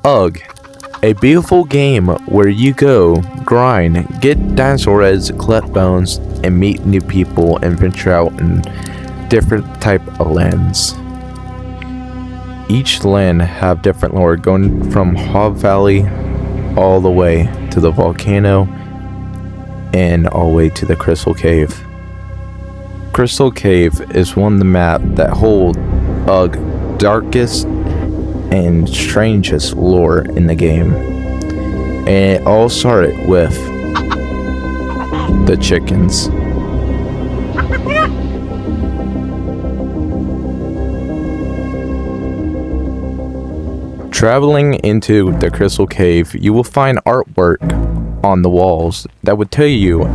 Ugh, a beautiful game where you go, grind, get dinosaur eggs, collect bones, and meet new people and venture out in different type of lands. Each land have different lore, going from Hob Valley all the way to the volcano and all the way to the Crystal Cave. Crystal Cave is one of the map that hold darkest and strangest lore in the game. And it all started with the chickens. Traveling into the Crystal Cave, you will find artwork on the walls that would tell you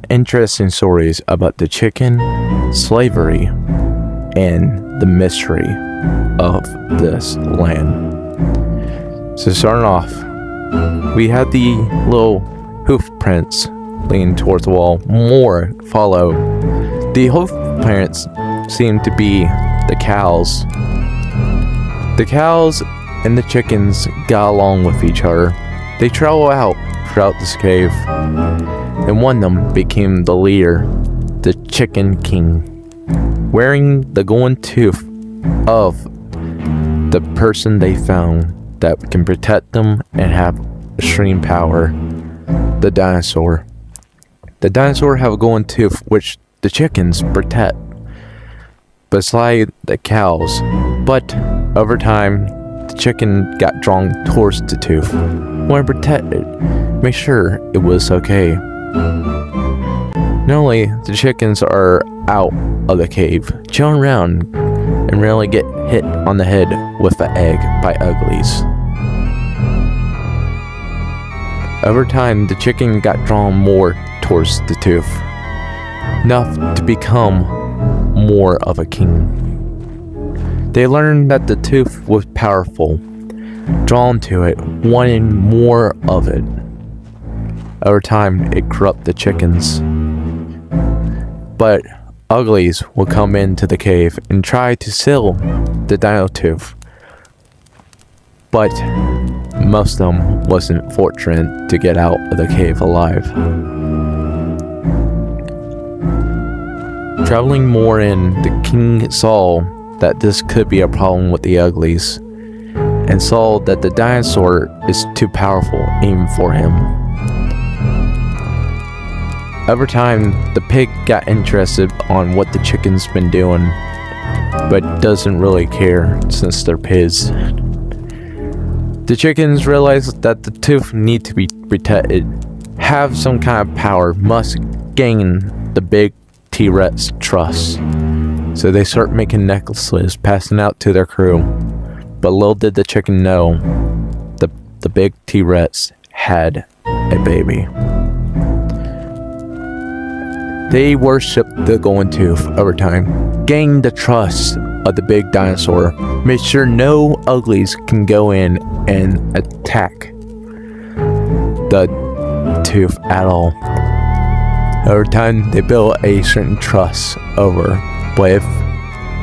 interesting stories about the chicken, slavery, and the mystery of this land. So starting off, we have the little hoof prints leaning towards the wall. More follow. The hoof prints seem to be the cows. The cows and the chickens got along with each other. They travel out throughout this cave, and one of them became the leader, the Chicken King, wearing the golden tooth of the person they found that can protect them and have extreme power, the dinosaur. The dinosaur have a golden tooth which the chickens protect, beside the cows, but over time the chicken got drawn towards the tooth. Want to protect it, make sure it was okay. Normally, the chickens are out of the cave, chilling around, and rarely get hit on the head with an egg by uglies. Over time, the chicken got drawn more towards the tooth, enough to become more of a king. They learned that the tooth was powerful, drawn to it, wanting more of it. Over time, it corrupted the chickens. But uglies will come into the cave and try to steal the dino tooth. But most of them wasn't fortunate to get out of the cave alive. Traveling more in, the king saw that this could be a problem with the uglies, and saw that the dinosaur is too powerful even for him. Over time, the pig got interested on what the chicken's been doing, but doesn't really care since they're pigs. The chickens realized that the tooth need to be protected, have some kind of power, must gain the big T-Rex trust. So they start making necklaces, passing out to their crew. But little did the chicken know, the big T-Rex had a baby. They worshipped the golden tooth over time, gained the trust of the big dinosaur, made sure no uglies can go in and attack the tooth at all. Over time, they built a certain trust over, but if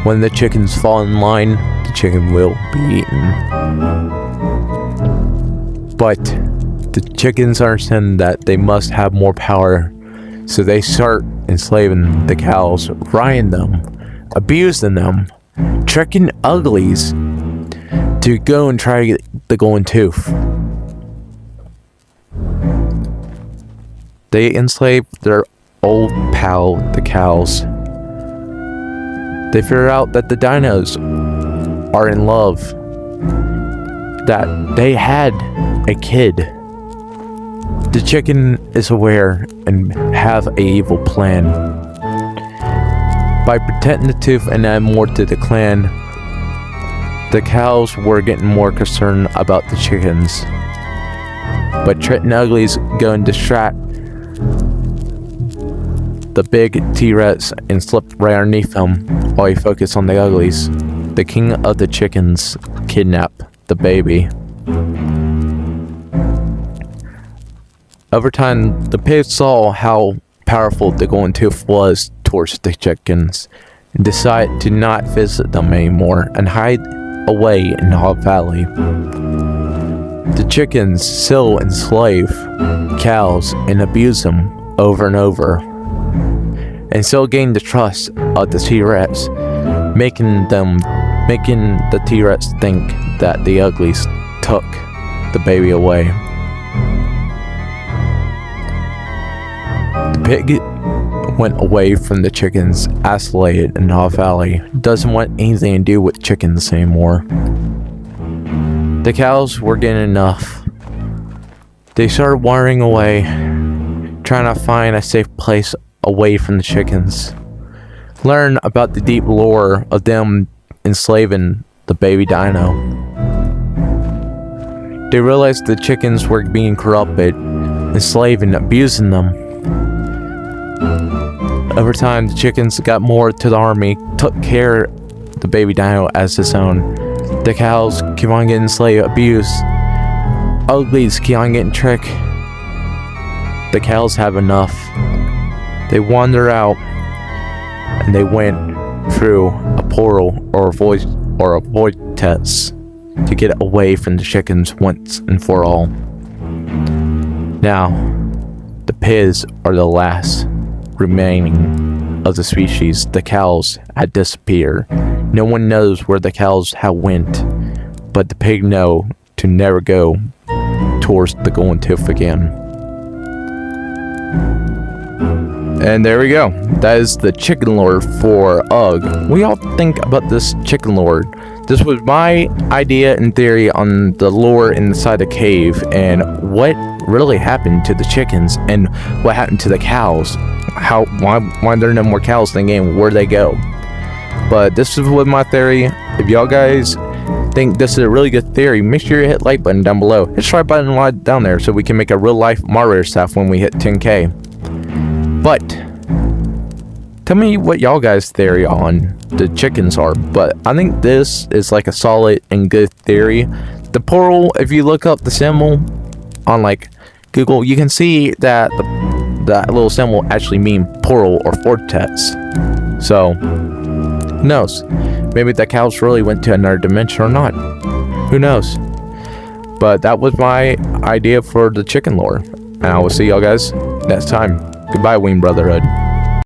when the chickens fall in line, the chicken will be eaten. But the chickens understand that they must have more power, so they start enslaving the cows, riding them, abusing them, tricking uglies to go and try to get the golden tooth. They enslave their old pal, the cows. They figure out that the dinos are in love, that they had a kid. The chicken is aware and have an evil plan. By protecting the tooth and adding more to the clan, the cows were getting more concerned about the chickens. But tricking uglies go and distract the big T-Rex and slip right underneath him while he focused on the uglies. The king of the chickens kidnapped the baby. Over time, the pigs saw how powerful the golden tooth was towards the chickens and decided to not visit them anymore and hide away in Hob Valley. The chickens still enslave cows and abuse them over and over, and still gain the trust of the T-Rex, making the T-Rex think that the uglies took the baby away. The pig went away from the chickens, isolated in the valley, doesn't want anything to do with chickens anymore. The cows were getting enough. They started wandering away, trying to find a safe place away from the chickens. Learn about the deep lore of them enslaving the baby dino. They realized the chickens were being corrupted, enslaving, abusing them. Over time, the chickens got more to the army, took care of the baby dino as his own. The cows keep on getting enslaved, abused. Uglies keep on getting tricked. The cows have enough. They wander out, and they went through a portal or a vortex to get away from the chickens once and for all. Now, the pigs are the last remaining of the species. The cows had disappeared. No one knows where the cows have went, but the pig know to never go towards the golden tooth again. And there we go. That is the chicken lore for UGG. What do y'all think about this chicken lore? This was my idea and theory on the lore inside the cave and what really happened to the chickens and what happened to the cows. Why there are no more cows in the game? Where'd they go? But this is what my theory. If y'all guys think this is a really good theory, make sure you hit like button down below. Hit try button right down there so we can make a real life moderator staff when we hit 10k. But tell me what y'all guys theory on the chickens are. But I think this is like a solid and good theory. The portal, if you look up the symbol on like Google, you can see that that little symbol actually mean portal or vortex. So who knows? Maybe the cows really went to another dimension or not. Who knows? But that was my idea for the chicken lore. And I will see y'all guys next time. Goodbye, Wing Brotherhood.